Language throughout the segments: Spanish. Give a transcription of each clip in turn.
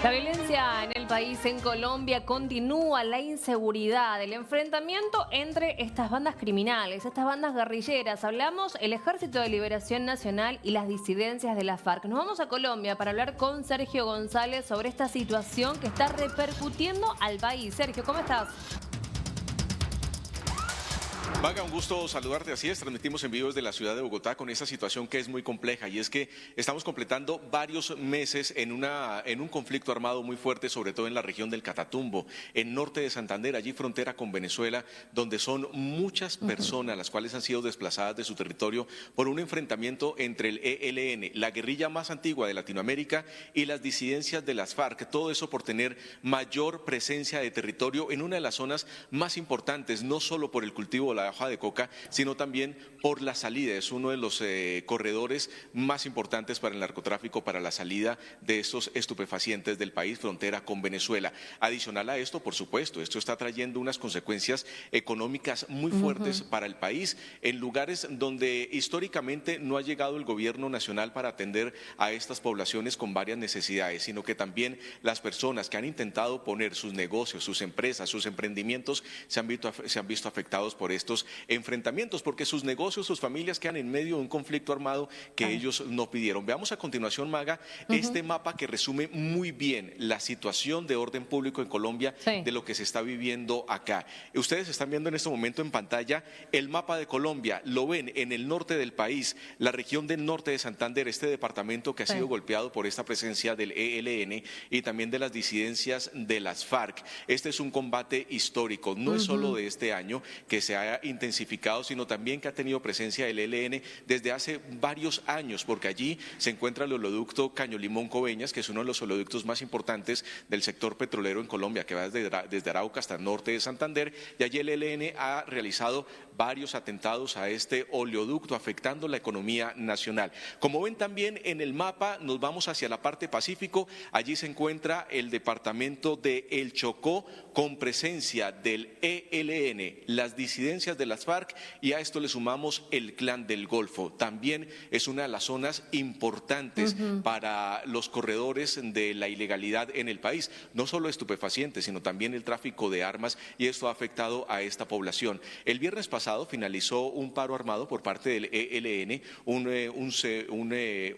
La violencia en el país, en Colombia, continúa la inseguridad, el enfrentamiento entre estas bandas criminales, estas bandas guerrilleras. Hablamos el Ejército de Liberación Nacional y las disidencias de la FARC. Nos vamos a Colombia para hablar con Sergio González sobre esta situación que está repercutiendo al país. Sergio, ¿cómo estás? Maga, un gusto saludarte. Así es, transmitimos en vivo desde la ciudad de Bogotá con esta situación que es muy compleja y es que estamos completando varios meses en un conflicto armado muy fuerte, sobre todo en la región del Catatumbo, en norte de Santander, allí frontera con Venezuela, donde son muchas personas las cuales han sido desplazadas de su territorio por un enfrentamiento entre el ELN, la guerrilla más antigua de Latinoamérica, y las disidencias de las FARC. Todo eso por tener mayor presencia de territorio en una de las zonas más importantes, no solo por el cultivo de la hoja de coca, sino también por la salida. Es uno de los corredores más importantes para el narcotráfico, para la salida de estos estupefacientes del país, frontera con Venezuela. Adicional a esto, por supuesto, esto está trayendo unas consecuencias económicas muy fuertes para el país, en lugares donde históricamente no ha llegado el gobierno nacional para atender a estas poblaciones con varias necesidades, sino que también las personas que han intentado poner sus negocios, sus empresas, sus emprendimientos, se han visto afectados por estos enfrentamientos, porque sus negocios, sus familias quedan en medio de un conflicto armado que ellos no pidieron. Veamos a continuación, Maga, este mapa que resume muy bien la situación de orden público en Colombia, Sí. de lo que se está viviendo acá. Ustedes están viendo en este momento en pantalla el mapa de Colombia, lo ven en el norte del país, la región del norte de Santander, este departamento que ha sido golpeado por esta presencia del ELN y también de las disidencias de las FARC. Este es un combate histórico, no es solo de este año que se ha intensificado, sino también que ha tenido presencia el ELN desde hace varios años, porque allí se encuentra el oleoducto Caño Limón-Coveñas, que es uno de los oleoductos más importantes del sector petrolero en Colombia, que va desde Arauca hasta el norte de Santander, y allí el ELN ha realizado varios atentados a este oleoducto, afectando la economía nacional. Como ven también en el mapa, nos vamos hacia la parte Pacífico, allí se encuentra el departamento de El Chocó, con presencia del ELN, las disidencias de las FARC, y a esto le sumamos el Clan del Golfo. También es una de las zonas importantes para los corredores de la ilegalidad en el país, no solo estupefacientes, sino también el tráfico de armas, y esto ha afectado a esta población. El viernes pasado finalizó un paro armado por parte del ELN, un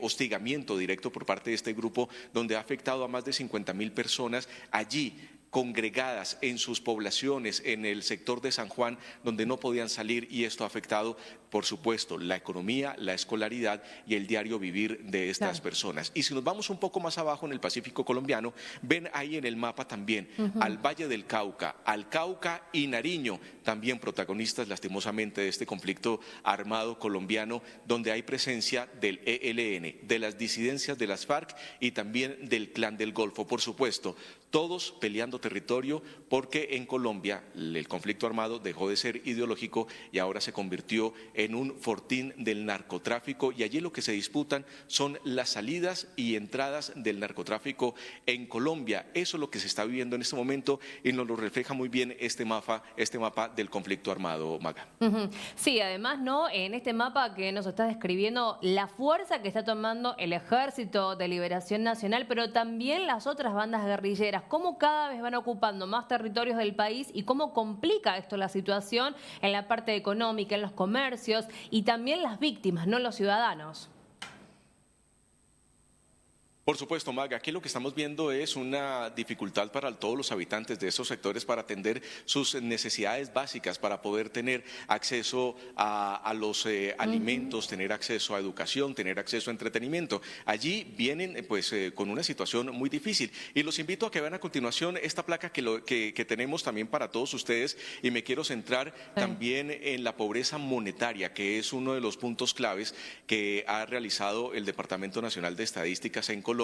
hostigamiento directo por parte de este grupo, donde ha afectado a más de 50.000 personas allí, congregadas en sus poblaciones, en el sector de San Juan, donde no podían salir, y esto ha afectado, por supuesto, la economía, la escolaridad y el diario vivir de estas personas. Y si nos vamos un poco más abajo en el Pacífico colombiano, ven ahí en el mapa también al Valle del Cauca, al Cauca y Nariño, también protagonistas lastimosamente de este conflicto armado colombiano, donde hay presencia del ELN, de las disidencias de las FARC y también del Clan del Golfo, por supuesto, todos peleando territorio, porque en Colombia el conflicto armado dejó de ser ideológico y ahora se convirtió en un fortín del narcotráfico, y allí lo que se disputan son las salidas y entradas del narcotráfico en Colombia. Eso es lo que se está viviendo en este momento y nos lo refleja muy bien este mapa del conflicto armado, Maga. Sí, además, ¿no? En este mapa que nos está describiendo la fuerza que está tomando el Ejército de Liberación Nacional, pero también las otras bandas guerrilleras, cómo cada vez van ocupando más territorios del país y cómo complica esto la situación en la parte económica, en los comercios y también las víctimas, no los ciudadanos. Por supuesto, Maga, aquí lo que estamos viendo es una dificultad para todos los habitantes de esos sectores para atender sus necesidades básicas, para poder tener acceso a los alimentos, tener acceso a educación, tener acceso a entretenimiento. Allí vienen con una situación muy difícil, y los invito a que vean a continuación esta placa que tenemos también para todos ustedes, y me quiero centrar también en la pobreza monetaria, que es uno de los puntos claves que ha realizado el Departamento Nacional de Estadísticas en Colombia,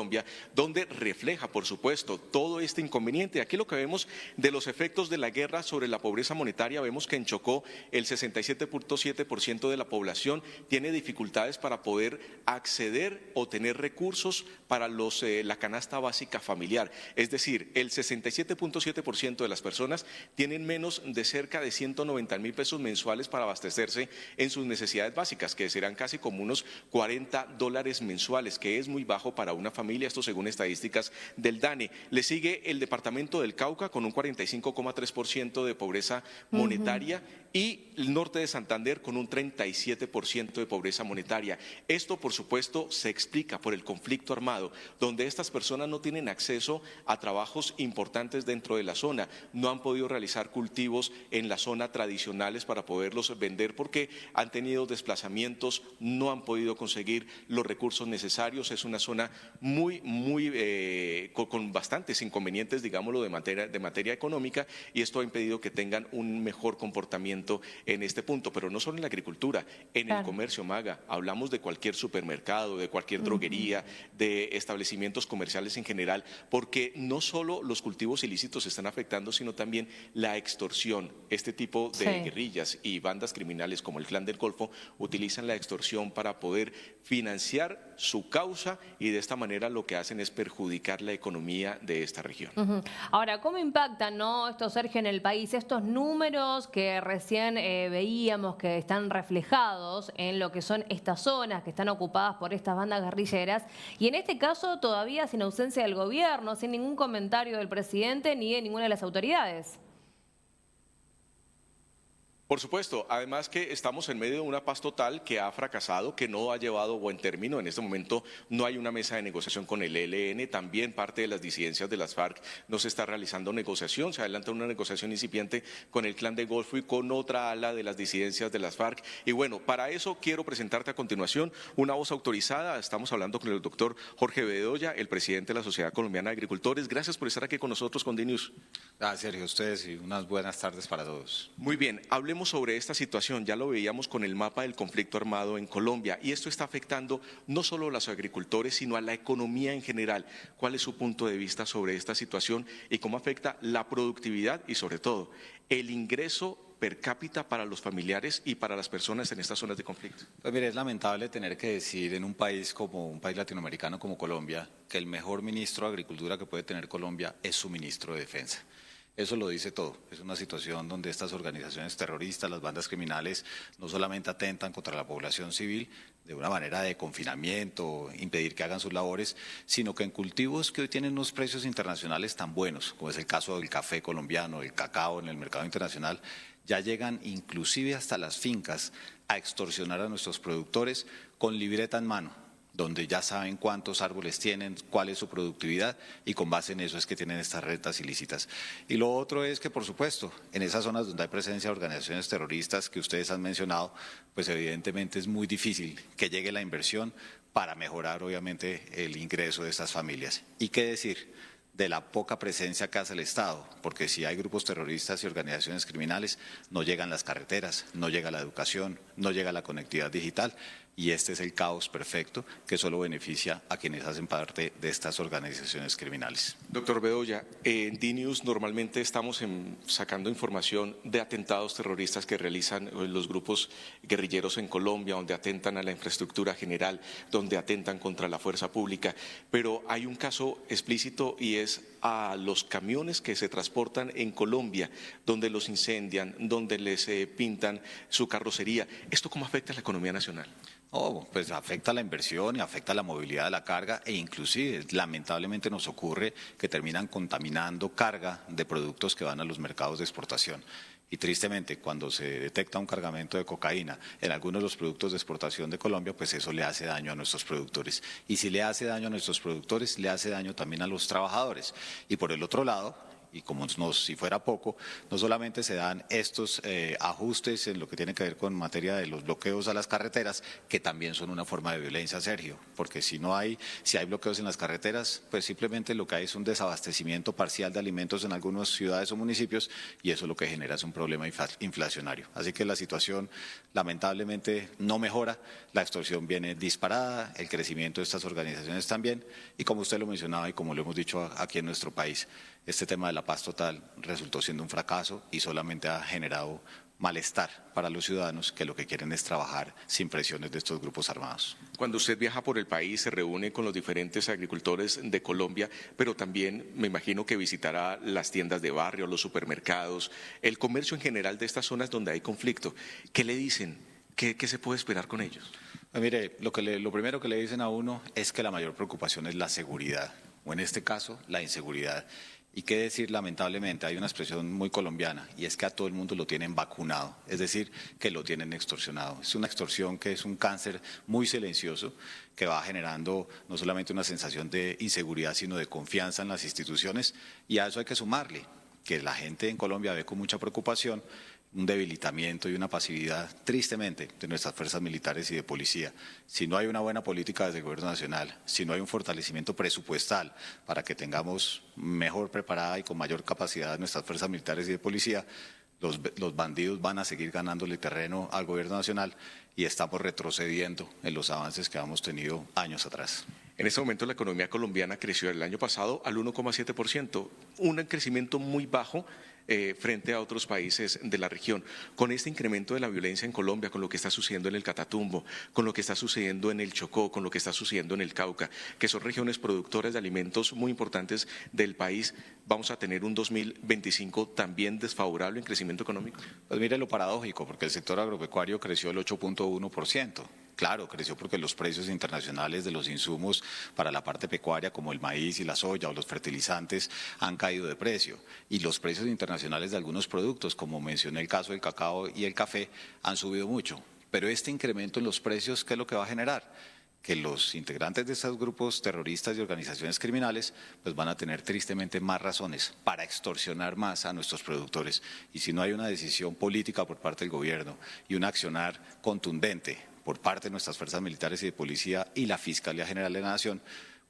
donde refleja, por supuesto, todo este inconveniente. Aquí lo que vemos de los efectos de la guerra sobre la pobreza monetaria, vemos que en Chocó el 67.7% de la población tiene dificultades para poder acceder o tener recursos para la canasta básica familiar. Es decir, el 67.7% de las personas tienen menos de cerca de 190.000 pesos mensuales para abastecerse en sus necesidades básicas, que serán casi como unos $40 mensuales, que es muy bajo para una familia, esto según estadísticas del DANE. Le sigue el departamento del Cauca con un 45,3% de pobreza monetaria y el norte de Santander con un 37% de pobreza monetaria. Esto, por supuesto, se explica por el conflicto armado, donde estas personas no tienen acceso a trabajos importantes dentro de la zona, no han podido realizar cultivos en la zona tradicionales para poderlos vender porque han tenido desplazamientos, no han podido conseguir los recursos necesarios. Es una zona con bastantes inconvenientes, digámoslo, de materia económica, y esto ha impedido que tengan un mejor comportamiento en este punto, pero no solo en la agricultura, en el comercio, Maga. Hablamos de cualquier supermercado, de cualquier droguería, de establecimientos comerciales en general, porque no solo los cultivos ilícitos se están afectando, sino también la extorsión. Este tipo de guerrillas y bandas criminales como el Clan del Golfo utilizan la extorsión para poder financiar su causa y de esta manera lo que hacen es perjudicar la economía de esta región. Ahora, ¿cómo impactan, no, esto, Sergio, en el país, estos números que recién veíamos que están reflejados en lo que son estas zonas que están ocupadas por estas bandas guerrilleras, y en este caso todavía sin ausencia del gobierno, sin ningún comentario del presidente ni de ninguna de las autoridades? Por supuesto, además que estamos en medio de una paz total que ha fracasado, que no ha llevado buen término. En este momento no hay una mesa de negociación con el ELN, también parte de las disidencias de las FARC no se está realizando negociación, se adelanta una negociación incipiente con el Clan del Golfo y con otra ala de las disidencias de las FARC. Y bueno, para eso quiero presentarte a continuación una voz autorizada. Estamos hablando con el doctor Jorge Bedoya, el presidente de la Sociedad Colombiana de Agricultores. Gracias por estar aquí con nosotros con DNews. Gracias, Sergio, a ustedes y unas buenas tardes para todos. Muy bien, hablemos sobre esta situación. Ya lo veíamos con el mapa del conflicto armado en Colombia y esto está afectando no solo a los agricultores, sino a la economía en general. ¿Cuál es su punto de vista sobre esta situación y cómo afecta la productividad y sobre todo el ingreso per cápita para los familiares y para las personas en estas zonas de conflicto? Pues mire, es lamentable tener que decir en un país como un país latinoamericano como Colombia que el mejor ministro de Agricultura que puede tener Colombia es su ministro de Defensa. Eso lo dice todo. Es una situación donde estas organizaciones terroristas, las bandas criminales, no solamente atentan contra la población civil de una manera de confinamiento, impedir que hagan sus labores, sino que en cultivos que hoy tienen unos precios internacionales tan buenos, como es el caso del café colombiano, el cacao en el mercado internacional, ya llegan inclusive hasta las fincas a extorsionar a nuestros productores con libreta en mano, donde ya saben cuántos árboles tienen, cuál es su productividad y con base en eso es que tienen estas rentas ilícitas. Y lo otro es que, por supuesto, en esas zonas donde hay presencia de organizaciones terroristas que ustedes han mencionado, pues evidentemente es muy difícil que llegue la inversión para mejorar, obviamente, el ingreso de estas familias. ¿Y qué decir de la poca presencia que hace el Estado? Porque si hay grupos terroristas y organizaciones criminales, no llegan las carreteras, no llega la educación, no llega la conectividad digital. Y este es el caos perfecto que solo beneficia a quienes hacen parte de estas organizaciones criminales. Doctor Bedoya, en DNews normalmente estamos sacando información de atentados terroristas que realizan los grupos guerrilleros en Colombia, donde atentan a la infraestructura general, donde atentan contra la fuerza pública, pero hay un caso explícito y es a los camiones que se transportan en Colombia, donde los incendian, donde les pintan su carrocería. ¿Esto cómo afecta a la economía nacional? Oh, pues afecta la inversión y afecta la movilidad de la carga e inclusive lamentablemente nos ocurre que terminan contaminando carga de productos que van a los mercados de exportación. Y tristemente, cuando se detecta un cargamento de cocaína en algunos de los productos de exportación de Colombia, pues eso le hace daño a nuestros productores. Y si le hace daño a nuestros productores, le hace daño también a los trabajadores. Y por el otro lado, y como si fuera poco, no solamente se dan estos ajustes en lo que tiene que ver con materia de los bloqueos a las carreteras, que también son una forma de violencia, Sergio, porque si hay bloqueos en las carreteras, pues simplemente lo que hay es un desabastecimiento parcial de alimentos en algunas ciudades o municipios y eso lo que genera es un problema inflacionario. Así que la situación lamentablemente no mejora, la extorsión viene disparada, el crecimiento de estas organizaciones también y como usted lo mencionaba y como lo hemos dicho aquí en nuestro país, este tema de la paz total resultó siendo un fracaso y solamente ha generado malestar para los ciudadanos que lo que quieren es trabajar sin presiones de estos grupos armados. Cuando usted viaja por el país, se reúne con los diferentes agricultores de Colombia, pero también me imagino que visitará las tiendas de barrio, los supermercados, el comercio en general de estas zonas donde hay conflicto. ¿Qué le dicen? ¿Qué se puede esperar con ellos? Mire, lo primero que le dicen a uno es que la mayor preocupación es la seguridad, o en este caso, la inseguridad. Y qué decir, lamentablemente, hay una expresión muy colombiana, y es que a todo el mundo lo tienen vacunado, es decir, que lo tienen extorsionado. Es una extorsión que es un cáncer muy silencioso, que va generando no solamente una sensación de inseguridad, sino de confianza en las instituciones, y a eso hay que sumarle que la gente en Colombia ve con mucha preocupación un debilitamiento y una pasividad, tristemente, de nuestras fuerzas militares y de policía. Si no hay una buena política desde el Gobierno Nacional, si no hay un fortalecimiento presupuestal para que mejor preparada y con mayor capacidad nuestras fuerzas militares y de policía, los bandidos van a seguir ganándole terreno al Gobierno Nacional y estamos retrocediendo en los avances que hemos tenido años atrás. En este momento la economía colombiana creció el año pasado al 1,7%, un crecimiento muy bajo frente a otros países de la región. Con este incremento de la violencia en Colombia, con lo que está sucediendo en el Catatumbo, con lo que está sucediendo en el Chocó, con lo que está sucediendo en el Cauca, que son regiones productoras de alimentos muy importantes del país, ¿vamos a tener un 2025 también desfavorable en crecimiento económico? Pues mire lo paradójico, porque el sector agropecuario creció el 8,1%. Claro, creció porque los precios internacionales de los insumos para la parte pecuaria, como el maíz y la soya o los fertilizantes, han caído de precio. Y los precios internacionales de algunos productos, como mencioné el caso del cacao y el café, han subido mucho. Pero este incremento en los precios, ¿qué es lo que va a generar? Que los integrantes de estos grupos terroristas y organizaciones criminales pues van a tener tristemente más razones para extorsionar más a nuestros productores. Y si no hay una decisión política por parte del gobierno y un accionar contundente por parte de nuestras fuerzas militares y de policía y la Fiscalía General de la Nación,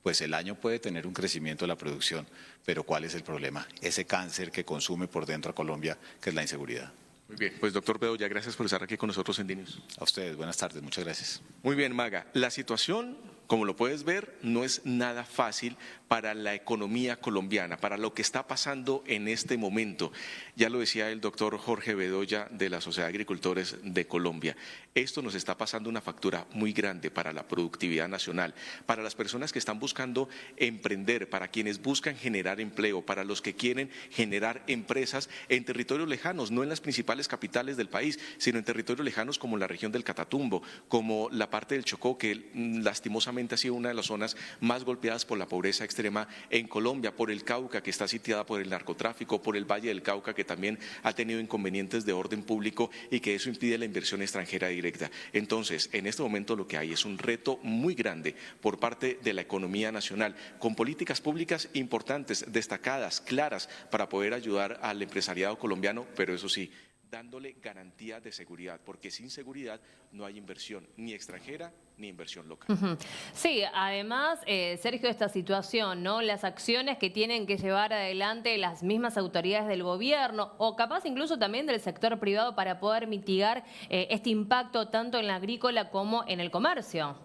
pues el año puede tener un crecimiento de la producción. Pero ¿cuál es el problema? Ese cáncer que consume por dentro a Colombia, que es la inseguridad. Muy bien, pues doctor Bedoya, gracias por estar aquí con nosotros en DNews. A ustedes, buenas tardes, muchas gracias. Muy bien, Maga, la situación, como lo puedes ver, no es nada fácil para la economía colombiana, para lo que está pasando en este momento. Ya lo decía el doctor Jorge Bedoya de la Sociedad de Agricultores de Colombia. Esto nos está pasando una factura muy grande para la productividad nacional, para las personas que están buscando emprender, para quienes buscan generar empleo, para los que quieren generar empresas en territorios lejanos, no en las principales capitales del país, sino en territorios lejanos como la región del Catatumbo, como la parte del Chocó, que lastimosamente ha sido una de las zonas más golpeadas por la pobreza extrema en Colombia, por el Cauca, que está sitiada por el narcotráfico, por el Valle del Cauca, que también ha tenido inconvenientes de orden público y que eso impide la inversión extranjera directa. Entonces, en este momento lo que hay es un reto muy grande por parte de la economía nacional, con políticas públicas importantes, destacadas, claras, para poder ayudar al empresariado colombiano, pero eso sí, dándole garantía de seguridad, porque sin seguridad no hay inversión ni extranjera ni inversión local. Sí, además, Sergio, esta situación, ¿no? Las acciones que tienen que llevar adelante las mismas autoridades del gobierno o capaz incluso también del sector privado para poder mitigar este impacto tanto en la agrícola como en el comercio.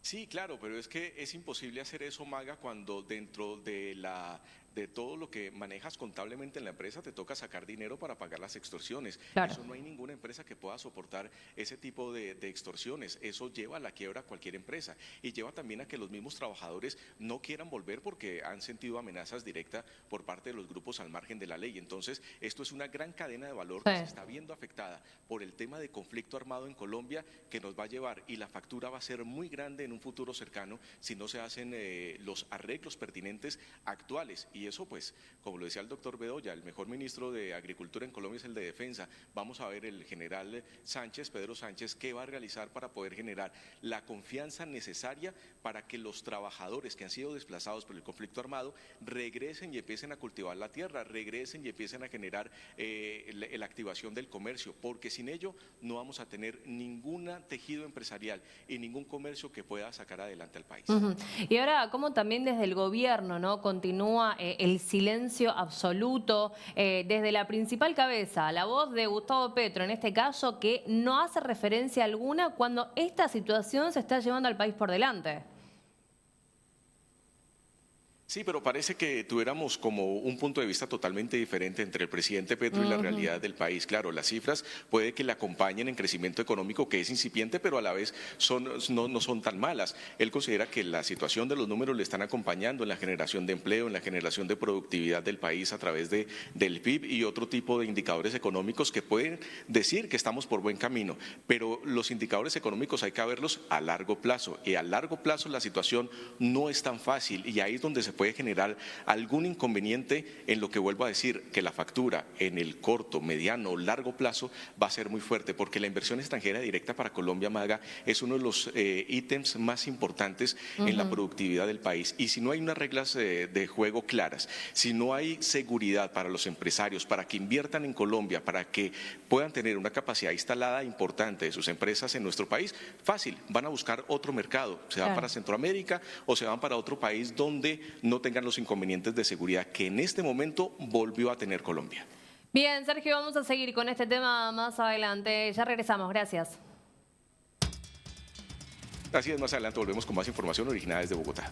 Sí, claro, pero es que es imposible hacer eso, Maga, cuando dentro de todo lo que manejas contablemente en la empresa te toca sacar dinero para pagar las extorsiones. Claro. Eso no hay ninguna empresa que pueda soportar ese tipo de extorsiones. Eso lleva a la quiebra a cualquier empresa y lleva también a que los mismos trabajadores no quieran volver porque han sentido amenazas directas por parte de los grupos al margen de la ley. Entonces, esto es una gran cadena de valor que se está viendo afectada por el tema de conflicto armado en Colombia, que nos va a llevar, y la factura va a ser muy grande en un futuro cercano si no se hacen los arreglos pertinentes actuales. Y eso, pues, como lo decía el doctor Bedoya, el mejor ministro de Agricultura en Colombia es el de Defensa. Vamos a ver el general Sánchez, Pedro Sánchez, qué va a realizar para poder generar la confianza necesaria para que los trabajadores que han sido desplazados por el conflicto armado regresen y empiecen a cultivar la tierra, regresen y empiecen a generar la activación del comercio, porque sin ello no vamos a tener ningún tejido empresarial y ningún comercio que pueda sacar adelante al país. Y ahora, ¿cómo también desde el gobierno, ¿no? Continúa el silencio absoluto desde la principal cabeza, la voz de Gustavo Petro, en este caso, que no hace referencia alguna cuando esta situación se está llevando al país por delante? Sí, pero parece que tuviéramos como un punto de vista totalmente diferente entre el presidente Petro y la realidad del país. Claro, las cifras puede que le acompañen en crecimiento económico, que es incipiente, pero a la vez no son tan malas. Él considera que la situación de los números le están acompañando en la generación de empleo, en la generación de productividad del país a través del PIB y otro tipo de indicadores económicos que pueden decir que estamos por buen camino. Pero los indicadores económicos hay que verlos a largo plazo, y a largo plazo la situación no es tan fácil, y ahí es donde se puede generar algún inconveniente en lo que vuelvo a decir, que la factura en el corto, mediano o largo plazo va a ser muy fuerte, porque la inversión extranjera directa para Colombia, Maga, es uno de los ítems más importantes en la productividad del país. Y si no hay unas reglas de juego claras, si no hay seguridad para los empresarios, para que inviertan en Colombia, para que puedan tener una capacidad instalada importante de sus empresas en nuestro país, fácil, van a buscar otro mercado, se van para Centroamérica o se van para otro país donde no tengan los inconvenientes de seguridad que en este momento volvió a tener Colombia. Bien, Sergio, vamos a seguir con este tema más adelante. Ya regresamos, gracias. Así es, más adelante volvemos con más información originada desde Bogotá.